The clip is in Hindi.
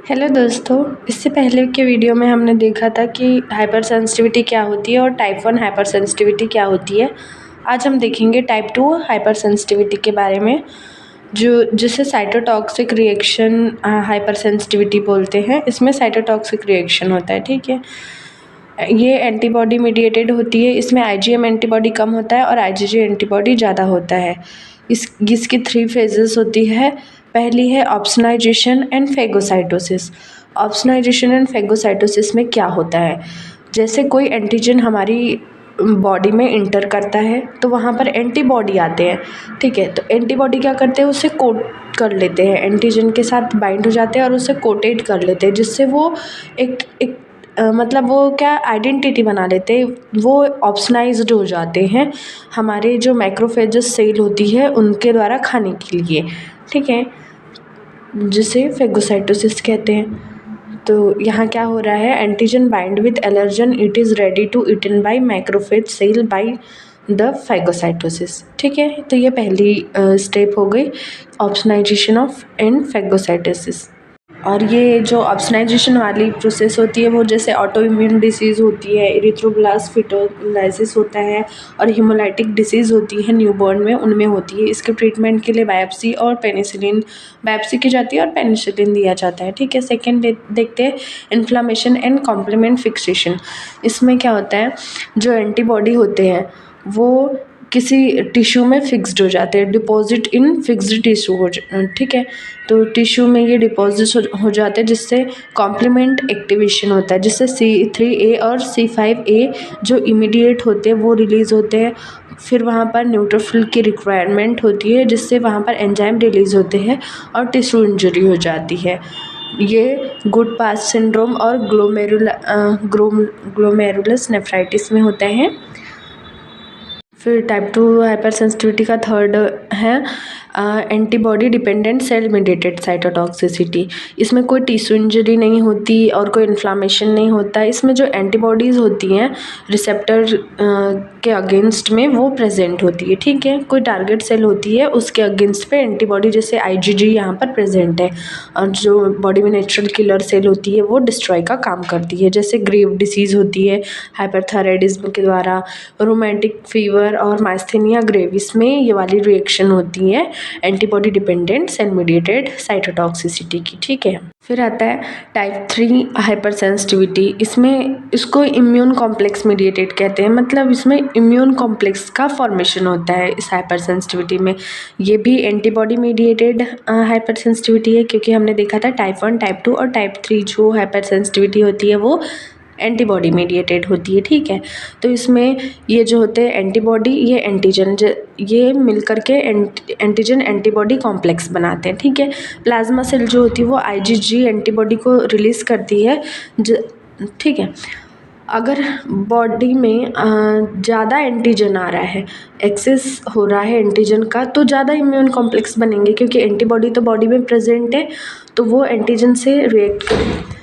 हेलो दोस्तों, इससे पहले के वीडियो में हमने देखा था कि हाइपर सेंसिटिविटी क्या होती है और टाइप 1 हाइपर सेंसिटिविटी क्या होती है। आज हम देखेंगे टाइप 2 हाइपर सेंसिटिविटी के बारे में, जिसे साइटोटॉक्सिक रिएक्शन हाइपर सेंसिटिविटी बोलते हैं। इसमें साइटोटॉक्सिक रिएक्शन होता है, ठीक है। ये एंटीबॉडी मीडिएटेड होती है। इसमें आईजीएम एंटीबॉडी कम होता है और आईजीजी एंटीबॉडी ज़्यादा होता है। इसकी 3 फेजेस होती है। पहली है ऑप्सनाइजेशन एंड फेगोसाइटोसिस। ऑप्सनाइजेशन एंड फेगोसाइटोसिस में क्या होता है, जैसे कोई एंटीजन हमारी बॉडी में इंटर करता है तो वहाँ पर एंटीबॉडी आते हैं, ठीक है। तो एंटीबॉडी क्या करते हैं, उसे कोट कर लेते हैं, एंटीजन के साथ बाइंड हो जाते हैं और उसे कोटेड कर लेते हैं, जिससे वो एक मतलब वो क्या आइडेंटिटी बना लेते हैं, वो ऑप्शनाइज्ड हो जाते हैं हमारे जो मैक्रोफेजेस सेल होती है उनके द्वारा खाने के लिए, ठीक है, जिसे फेगोसाइटोसिस कहते हैं। तो यहाँ क्या हो रहा है, antigen bind with allergen, it is ready to eaten by macrophage cell by the phagocytosis, ठीक है। तो ये पहली स्टेप हो गई, ऑप्शनाइजेशन ऑफ एंड फेगोसाइटोसिस। और ये जो ऑप्शनाइजेशन वाली प्रोसेस होती है वो जैसे ऑटो इम्यून डिसीज़ होती है, इरिथ्रोब्लास्ट फिटोलाइसिस होता है और हिमोलाइटिक डिसीज़ होती है न्यूबॉर्न में, उनमें होती है। इसके ट्रीटमेंट के लिए बायोप्सी और पेनिसिलिन, बायोप्सी की जाती है और पेनिसिलिन दिया जाता है, ठीक है। सेकेंड देखते हैं इन्फ्लामेशन एंड कॉम्प्लीमेंट फिक्सेशन। इसमें क्या होता है, जो एंटीबॉडी होते हैं वो किसी टिश्यू में फिक्स्ड हो जाते हैं, डिपॉजिट इन फिक्स्ड टिश्यू ठीक है। तो टिश्यू में ये डिपॉजिट हो जाते हैं, जिससे कॉम्प्लीमेंट एक्टिवेशन होता है, जिससे C3A और C5A जो इमीडिएट होते हैं वो रिलीज़ होते हैं। फिर वहाँ पर न्यूट्रोफिल की रिक्वायरमेंट होती है, जिससे वहाँ पर एंजाइम रिलीज़ होते हैं और टिश्यू इंजरी हो जाती है। ये गुड पास सिंड्रोम और ग्लोमेरुलस नेफ्राइटिस में होते हैं। फिर टाइप 2 हाइपर सेंसिटिविटी का थर्ड है antibody dependent cell mediated cytotoxicity. इसमें कोई टिश्यू इंजरी नहीं होती और कोई इन्फ्लामेशन नहीं होता। इसमें जो एंटीबॉडीज़ होती हैं रिसेप्टर के अगेंस्ट में वो प्रेजेंट होती है, ठीक है। कोई टारगेट सेल होती है उसके अगेंस्ट पे एंटीबॉडी, जैसे आईजीजी यहाँ पर प्रेजेंट है, और जो बॉडी में नेचुरल किलर सेल होती है वो डिस्ट्रॉय का काम करती है। जैसे ग्रेव डिसीज़ होती है हाइपरथायराइडिज्म के द्वारा, रोमैटिक फीवर और माइस्थेनिया ग्रेविस में ये वाली रिएक्शन होती है antibody dependent cell mediated cytotoxicity की, ठीक है। फिर आता है टाइप 3 हाइपर सेंसिटिविटी। इसको इम्यून कॉम्प्लेक्स मीडिएटेड कहते हैं, मतलब इसमें इम्यून कॉम्प्लेक्स का फॉर्मेशन होता है इस हाइपर सेंसिटिविटी में। ये भी एंटीबॉडी मीडिएटेड हाइपर सेंसिटिविटी है, क्योंकि हमने देखा था टाइप 1, टाइप 2 और टाइप 3 जो हाइपर सेंसिटिविटी होती है वो एंटीबॉडी मीडिएटेड होती है, ठीक है। तो इसमें ये जो होते हैं एंटीबॉडी, ये एंटीजन, ये मिलकर के एंटीजन एंटीबॉडी कॉम्प्लेक्स बनाते हैं, ठीक है। प्लाज्मा सेल जो होती है वो आईजीजी एंटीबॉडी को रिलीज़ करती है, ठीक है। अगर बॉडी में ज़्यादा एंटीजन आ रहा है, एक्सेस हो रहा है एंटीजन का, तो ज़्यादा इम्यून कॉम्प्लेक्स बनेंगे, क्योंकि एंटीबॉडी तो बॉडी में प्रेजेंट है, तो वो एंटीजन से रिएक्ट